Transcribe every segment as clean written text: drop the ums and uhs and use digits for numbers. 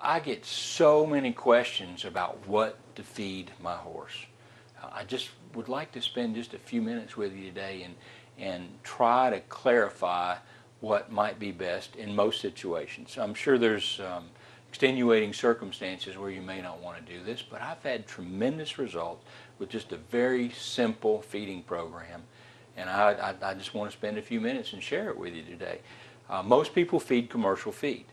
I get so many questions about what to feed my horse. I just would like to spend just a few minutes with you today and try to clarify what might be best in most situations. I'm sure there's extenuating circumstances where you may not want to do this, but I've had tremendous results with just a very simple feeding program, and I just want to spend a few minutes and share it with you today. Most people feed commercial feed.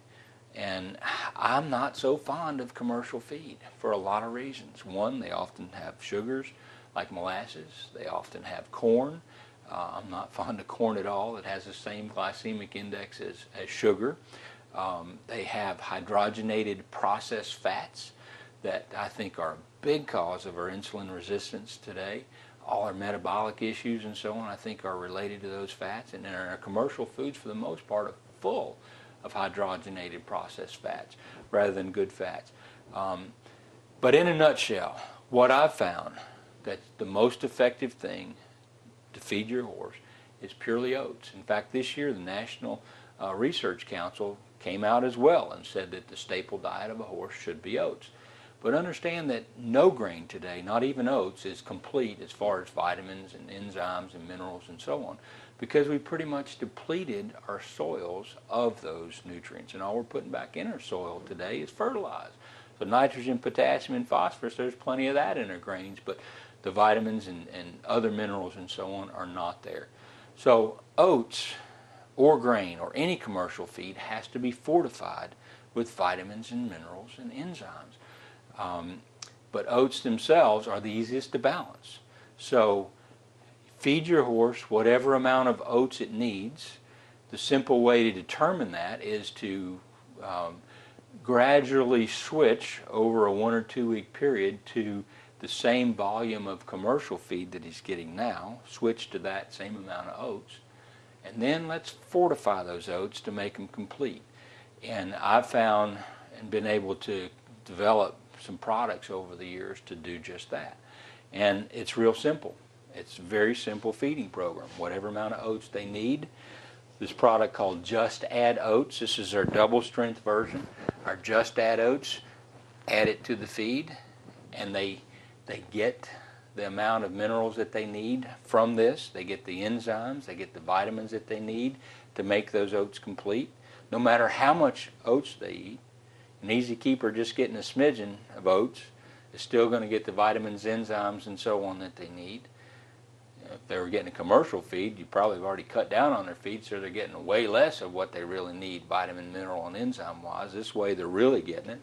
And I'm not so fond of commercial feed for a lot of reasons. One, they often have sugars like molasses. They often have corn. I'm not fond of corn at all. It has the same glycemic index as sugar. They have hydrogenated processed fats that I think are a big cause of our insulin resistance today. All our metabolic issues and so on, I think, are related to those fats. And our commercial foods, for the most part, are full of hydrogenated processed fats rather than good fats. But in a nutshell, what I've found that the most effective thing to feed your horse is purely oats. In fact, this year the National Research Council came out as well and said that the staple diet of a horse should be oats. But understand that no grain today, not even oats, is complete as far as vitamins and enzymes and minerals and so on, because we pretty much depleted our soils of those nutrients, and all we're putting back in our soil today is fertilizer. So nitrogen, potassium, and phosphorus, there's plenty of that in our grains, but the vitamins and other minerals and so on are not there. So oats or grain or any commercial feed has to be fortified with vitamins and minerals and enzymes. But oats themselves are the easiest to balance. So feed your horse whatever amount of oats it needs. The simple way to determine that is to gradually switch over a 1 or 2 week period to the same volume of commercial feed that he's getting now, switch to that same amount of oats, and then let's fortify those oats to make them complete. And I've found and been able to develop some products over the years to do just that. And it's real simple. It's a very simple feeding program. Whatever amount of oats they need. This product called Just Add Oats. This is our double strength version. Our Just Add Oats, add it to the feed, and they get the amount of minerals that they need from this. They get the enzymes, they get the vitamins that they need to make those oats complete. No matter how much oats they eat, an easy keeper just getting a smidgen of oats is still going to get the vitamins, enzymes, and so on that they need. If they were getting a commercial feed, you probably have already cut down on their feed, so they're getting way less of what they really need, vitamin, mineral, and enzyme-wise. This way they're really getting it.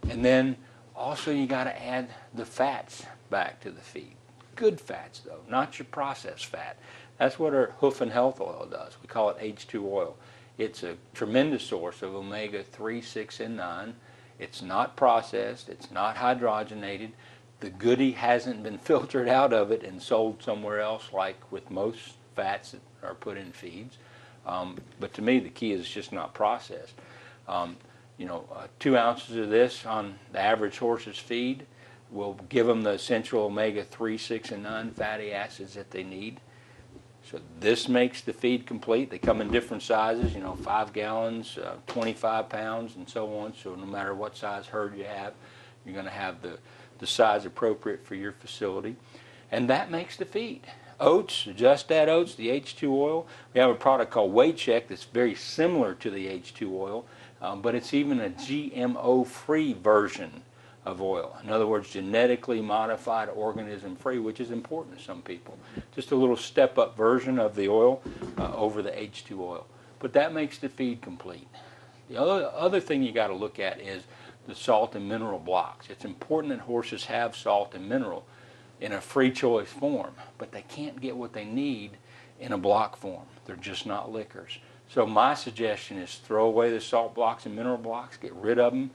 And then also you got to add the fats back to the feed. Good fats, though, not your processed fat. That's what our hoof and health oil does. We call it H2 oil. It's a tremendous source of omega-3, 6, and 9. It's not processed. It's not hydrogenated. The goodie hasn't been filtered out of it and sold somewhere else, like with most fats that are put in feeds. But to me, the key is it's just not processed. 2 ounces of this on the average horse's feed will give them the essential omega-3, 6, and 9 fatty acids that they need. So this makes the feed complete. They come in different sizes, 5 gallons, 25 pounds, and so on. So no matter what size herd you have, you're going to have the size appropriate for your facility. And that makes the feed. Oats, Just Add Oats, the H2 oil. We have a product called Weight Check that's very similar to the H2 oil, but it's even a GMO-free version of oil. In other words, genetically modified organism-free, which is important to some people. Just a little step-up version of the oil over the H2 oil. But that makes the feed complete. The other thing you got to look at is the salt and mineral blocks. It's important that horses have salt and mineral in a free choice form, but they can't get what they need in a block form. They're just not liquors. So my suggestion is throw away the salt blocks and mineral blocks, get rid of them,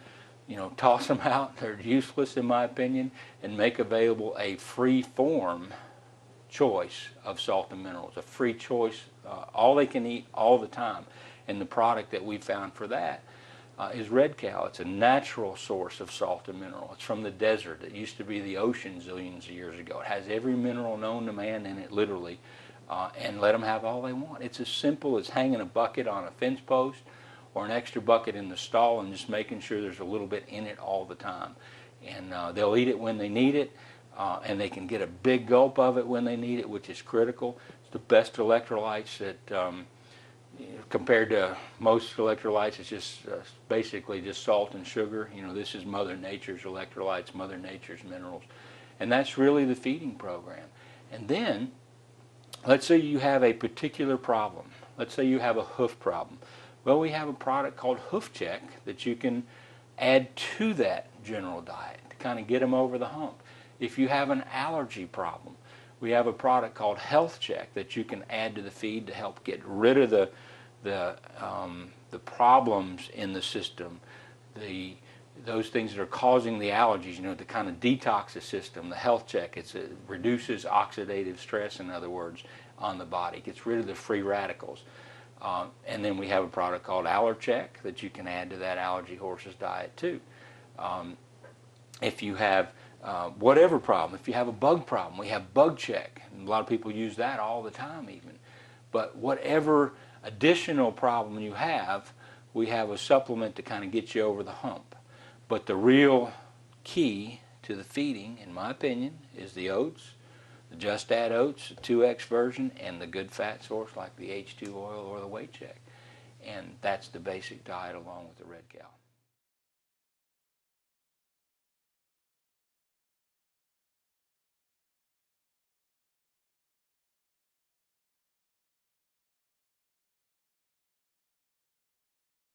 toss them out. They're useless in my opinion, and make available a free form choice of salt and minerals, a free choice, all they can eat all the time. And the product that we found for that is Red Cow. It's a natural source of salt and mineral. It's from the desert. It used to be the ocean zillions of years ago. It has every mineral known to man in it, literally, and let them have all they want. It's as simple as hanging a bucket on a fence post or an extra bucket in the stall and just making sure there's a little bit in it all the time. And they'll eat it when they need it, and they can get a big gulp of it when they need it, which is critical. It's the best electrolytes that, compared to most electrolytes, it's just basically just salt and sugar. You know, this is Mother Nature's electrolytes, Mother Nature's minerals. And that's really the feeding program. And then, let's say you have a particular problem. Let's say you have a hoof problem. Well, we have a product called Hoof Check that you can add to that general diet to kind of get them over the hump. If you have an allergy problem, we have a product called Health Check that you can add to the feed to help get rid of the problems in the system, those things that are causing the allergies, you know, to kind of detox the system. The Health Check, it reduces oxidative stress, in other words, on the body, gets rid of the free radicals. And then we have a product called Allercheck that you can add to that allergy horse's diet too. If you have whatever problem, if you have a bug problem, we have Bug Check. And a lot of people use that all the time even. But whatever additional problem you have, we have a supplement to kind of get you over the hump. But the real key to the feeding, in my opinion, is the oats, the Just Add Oats, the 2X version, and the good fat source like the H2 oil or the Weight Check. And that's the basic diet along with the red cow.